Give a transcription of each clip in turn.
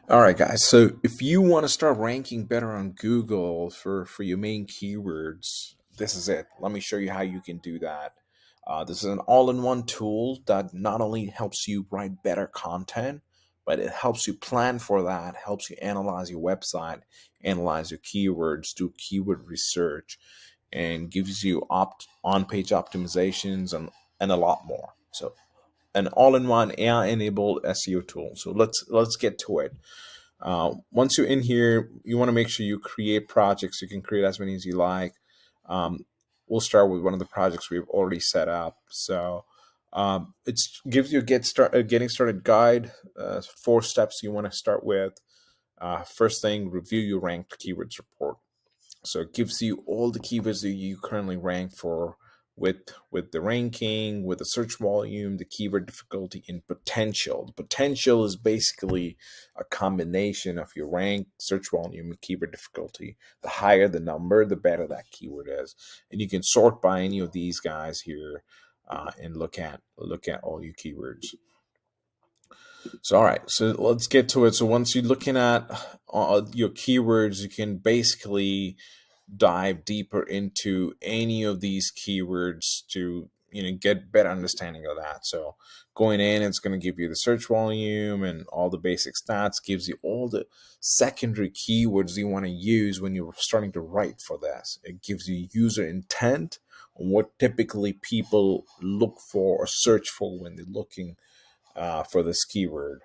All right, guys. So if you want to start ranking better on Google for your main keywords, this is it. Let me show you how you can do that. This is an all-in-one tool that not only helps you write better content, but it helps you plan for that, helps you analyze your website, analyze your keywords, do keyword research, and gives you on-page optimizations and a lot more. So an all-in-one AI-enabled SEO tool. So let's get to it. Once you're in here, you want to make sure you create projects. You can create as many as you like. Um, we'll start with one of the projects we've already set up. So it gives you a getting started guide. 4 steps you want to start with. First thing, review your ranked keywords report. So it gives you all the keywords that you currently rank for with the ranking, with the search volume, the keyword difficulty, and potential. The potential is basically a combination of your rank, search volume, and keyword difficulty. The higher the number, the better that keyword is. And you can sort by any of these guys here and look at all your keywords. So, all right, so let's get to it. So once you're looking at your keywords, you can basically dive deeper into any of these keywords to get better understanding of that. So going in, it's going to give you the search volume and all the basic stats, gives you all the secondary keywords you want to use when you're starting to write for this. It gives you user intent on what typically people look for or search for when they're looking for this keyword.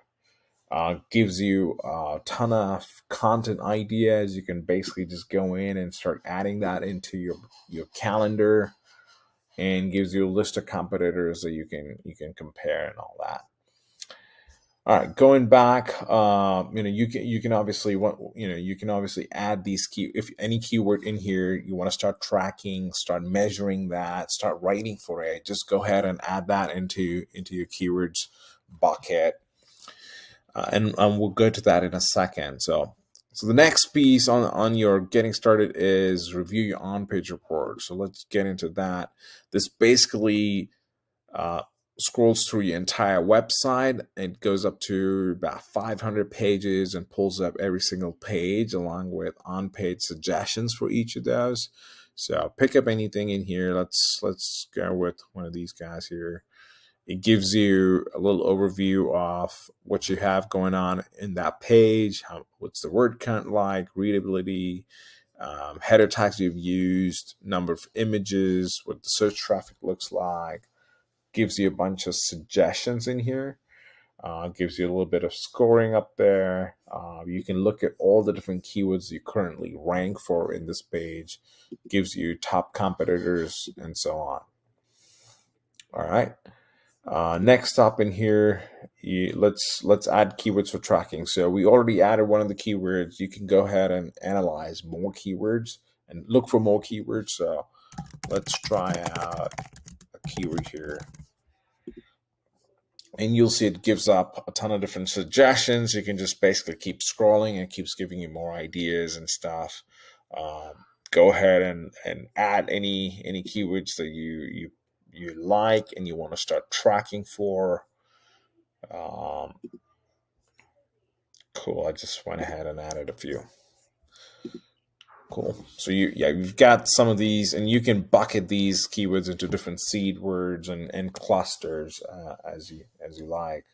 Gives you a ton of content ideas. You can basically just go in and start adding that into your calendar, and gives you a list of competitors that you can compare and all that. All right, going back, you can obviously add these if any keyword in here you want to start tracking, start measuring that, start writing for it. Just go ahead and add that into your keywords bucket. And we'll go to that in a second. So the next piece on your getting started is review your on-page report. So let's get into that. This basically scrolls through your entire website. It goes up to about 500 pages and pulls up every single page along with on-page suggestions for each of those. So pick up anything in here. Let's go with one of these guys here. It gives you a little overview of what you have going on in that page, what's the word count like, readability, header tags you've used, number of images, what the search traffic looks like. Gives you a bunch of suggestions in here. Gives you a little bit of scoring up there. You can look at all the different keywords you currently rank for in this page. Gives you top competitors and so on. All right. Next up in here, let's add keywords for tracking. So we already added one of the keywords. You can go ahead and analyze more keywords and look for more keywords. So let's try out a keyword here. And you'll see it gives up a ton of different suggestions. You can just basically keep scrolling and it keeps giving you more ideas and stuff. Go ahead and add any keywords that you like and you want to start tracking for. Cool. I just went ahead and added a few. Cool. So you've got some of these, and you can bucket these keywords into different seed words and clusters as you like.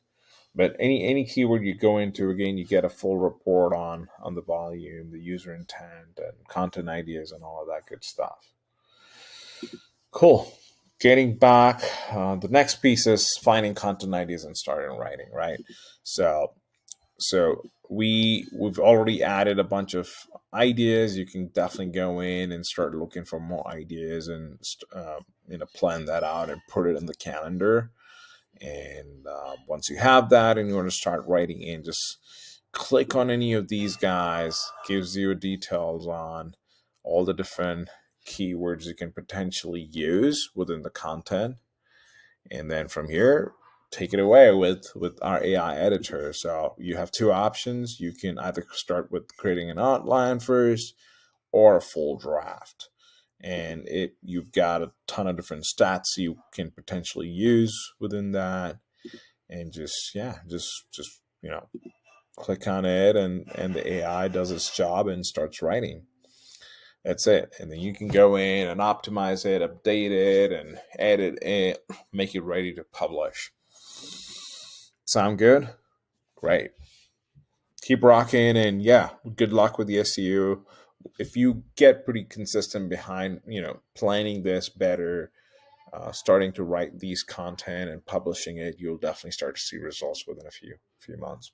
But any keyword you go into, again, you get a full report on the volume, the user intent, and content ideas, and all of that good stuff. Cool. Getting back, the next piece is finding content ideas and starting writing. Right. So we've already added a bunch of ideas. You can definitely go in and start looking for more ideas and plan that out and put it in the calendar. And once you have that and you want to start writing in, just click on any of these guys. Gives you details on all the different keywords you can potentially use within the content. And then from here, take it away with our AI editor. So you have two options. You can either start with creating an outline first or a full draft. And you've got a ton of different stats you can potentially use within that. And just click on it, and the AI does its job and starts writing. That's it. And then you can go in and optimize it, update it, and edit it, make it ready to publish. Sound good? Great. Keep rocking, and yeah, good luck with the SEO. If you get pretty consistent behind, planning this better, starting to write these content and publishing it, you'll definitely start to see results within a few months.